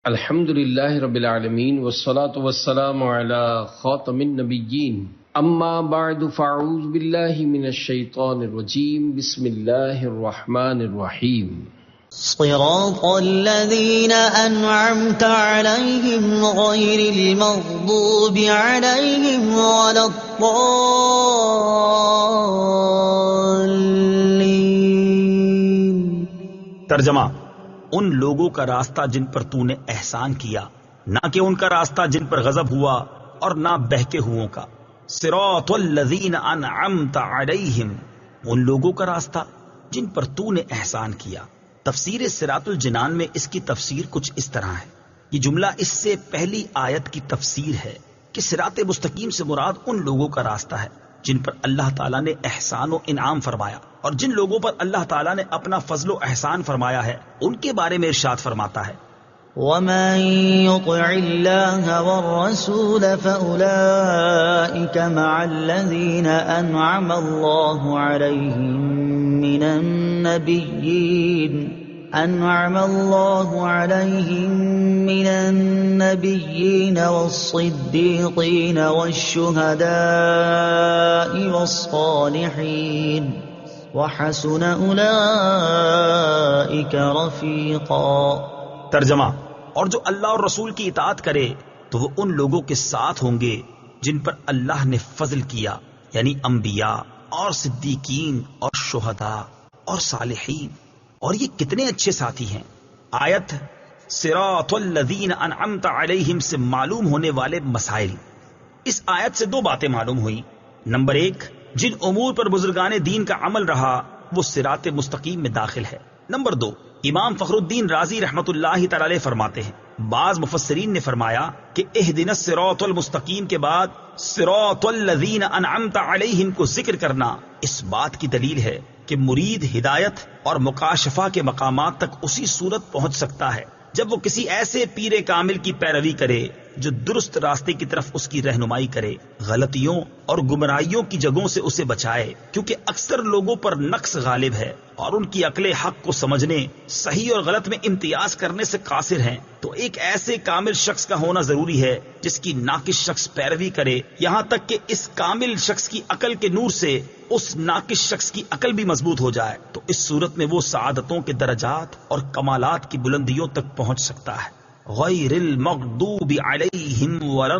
الحمد للہ رب العالمین والصلاة والسلام علی خاتم النبیین اما بعد فاعوذ باللہ من الشیطان الرجیم بسم اللہ الرحمن الرحیم صراط الذین انعمت علیہم غیر المغضوب علیہم ولا الضالین۔ ترجمہ: ان لوگوں کا راستہ جن پر تو نے احسان کیا، نہ کہ ان کا راستہ جن پر غضب ہوا اور نہ بہکے ہوئوں کا۔ صراط الذین انعمت علیہم، ان لوگوں کا راستہ جن پر تو نے احسان کیا۔ تفسیر صراط الجنان میں اس کی تفسیر کچھ اس طرح ہے۔ یہ جملہ اس سے پہلی آیت کی تفسیر ہے کہ صراط مستقیم سے مراد ان لوگوں کا راستہ ہے جن پر اللہ تعالیٰ نے احسان و انعام فرمایا، اور جن لوگوں پر اللہ تعالیٰ نے اپنا فضل و احسان فرمایا ہے ان کے بارے میں ارشاد فرماتا ہے: وَمَن يُطِعِ اللَّهَ وَالرَّسُولَ فَأُولَئِكَ مَعَ الَّذِينَ أَنْعَمَ اللَّهُ عَلَيْهِم مِّنَ النَّبِيِّينَ وَالصِّدِّيقِينَ وَالشُّهَدَاءِ وَالصَّالِحِينَ وَحَسُنَ أُولَئِكَ رَفِيقًا۔ ترجمہ: اور جو اللہ اور رسول کی اطاعت کرے تو وہ ان لوگوں کے ساتھ ہوں گے جن پر اللہ نے فضل کیا، یعنی انبیاء اور صدیقین اور شہداء اور صالحین، اور یہ کتنے اچھے ساتھی ہیں۔ آیت صراط الذین انعمت علیہم سے معلوم ہونے والے مسائل۔ اس آیت سے دو باتیں معلوم ہوئی۔ نمبر ایک، جن امور پر بزرگان دین کا عمل رہا وہ صراط مستقیم میں داخل ہے۔ نمبر دو، امام فخر الدین رازی رحمت اللہ تعالی علیہ فرماتے ہیں، بعض مفسرین نے فرمایا کہ اہدنا الصراط المستقیم کے بعد صراط الذین انعمت علیہم کو ذکر کرنا اس بات کی دلیل ہے کہ مرید ہدایت اور مکاشفہ کے مقامات تک اسی صورت پہنچ سکتا ہے جب وہ کسی ایسے پیر کامل کی پیروی کرے جو درست راستے کی طرف اس کی رہنمائی کرے، غلطیوں اور گمراہیوں کی جگہوں سے اسے بچائے، کیونکہ اکثر لوگوں پر نقص غالب ہے اور ان کی عقل حق کو سمجھنے، صحیح اور غلط میں امتیاز کرنے سے قاصر ہیں۔ تو ایک ایسے کامل شخص کا ہونا ضروری ہے جس کی ناقص شخص پیروی کرے، یہاں تک کہ اس کامل شخص کی عقل کے نور سے اس ناقص شخص کی عقل بھی مضبوط ہو جائے، تو اس صورت میں وہ سعادتوں کے درجات اور کمالات کی بلندیوں تک پہنچ سکتا ہے۔ غیر المغضوب علیہم ولا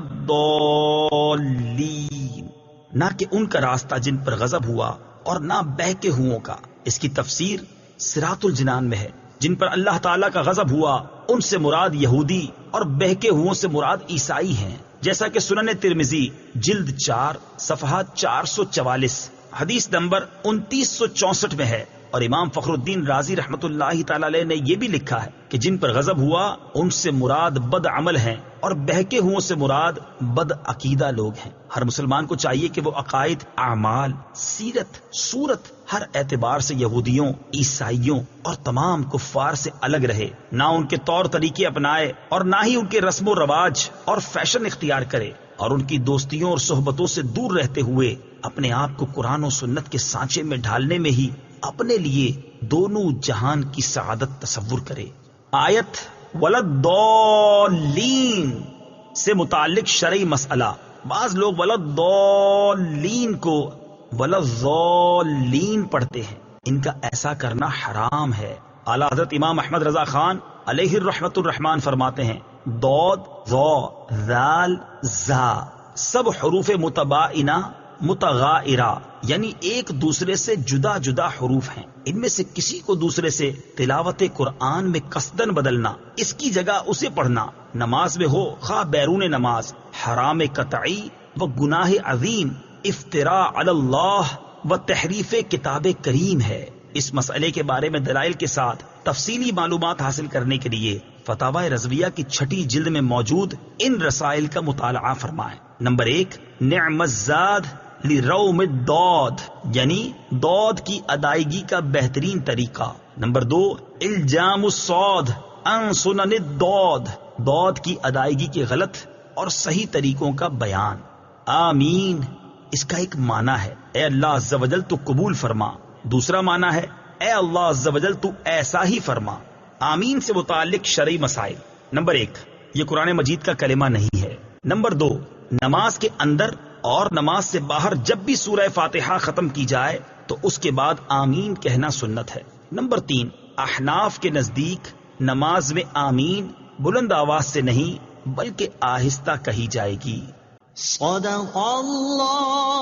الضالین، نہ کہ ان کا راستہ جن پر غضب ہوا اور نہ بہکے ہوئوں کا۔ اس کی تفسیر صراط الجنان میں ہے۔ جن پر اللہ تعالیٰ کا غضب ہوا ان سے مراد یہودی اور بہکے ہوئوں سے مراد عیسائی ہیں، جیسا کہ سنن ترمذی جلد 4 صفحہ 444 حدیث نمبر 2964 میں ہے، اور امام فخر الدین رازی رحمت اللہ تعالی علیہ نے یہ بھی لکھا ہے کہ جن پر غضب ہوا ان سے مراد بد عمل ہیں اور بہکے ہوئوں سے مراد بد عقیدہ لوگ ہیں۔ ہر مسلمان کو چاہیے کہ وہ عقائد، اعمال، سیرت، صورت ہر اعتبار سے یہودیوں، عیسائیوں اور تمام کفار سے الگ رہے، نہ ان کے طور طریقے اپنائے اور نہ ہی ان کے رسم و رواج اور فیشن اختیار کرے، اور ان کی دوستیوں اور صحبتوں سے دور رہتے ہوئے اپنے آپ کو قرآن و سنت کے سانچے میں ڈھالنے میں ہی اپنے لیے دونوں جہان کی سعادت تصور کرے۔ آیت ولدالین سے متعلق شرعی مسئلہ۔ بعض لوگ ولدالین کو ولضالین پڑھتے ہیں، ان کا ایسا کرنا حرام ہے۔ اعلیٰ حضرت امام احمد رضا خان علیہ الرحمت الرحمان فرماتے ہیں، ضاد، ظا، ذال، زا سب حروف متباینہ متغائرہ، یعنی ایک دوسرے سے جدا جدا حروف ہیں، ان میں سے کسی کو دوسرے سے تلاوت قرآن میں قصدن بدلنا، اس کی جگہ اسے پڑھنا، نماز میں ہو خواہ بیرون نماز، حرام قطعی و گناہ عظیم، افتراء علی اللہ و تحریف کتاب کریم ہے۔ اس مسئلے کے بارے میں دلائل کے ساتھ تفصیلی معلومات حاصل کرنے کے لیے فتاوی رضویہ کی 6 جلد میں موجود ان رسائل کا مطالعہ فرمائیں۔ نمبر 1، نعم الزاد لروم الضاد، یعنی ضاد کی ادائیگی کا بہترین طریقہ۔ نمبر 2، الجام الصاد عن سنن الضاد، ضاد کی ادائیگی کے غلط اور صحیح طریقوں کا بیان۔ آمین، اس کا ایک معنی ہے اے اللہ عز و جل تو قبول فرما، دوسرا معنی ہے اے اللہ عز و جل تو ایسا ہی فرما۔ آمین سے متعلق شرعی مسائل۔ نمبر 1، یہ قرآن مجید کا کلمہ نہیں ہے۔ نمبر 2، نماز کے اندر اور نماز سے باہر جب بھی سورہ فاتحہ ختم کی جائے تو اس کے بعد آمین کہنا سنت ہے۔ نمبر 3، احناف کے نزدیک نماز میں آمین بلند آواز سے نہیں بلکہ آہستہ کہی جائے گی۔ صدق اللہ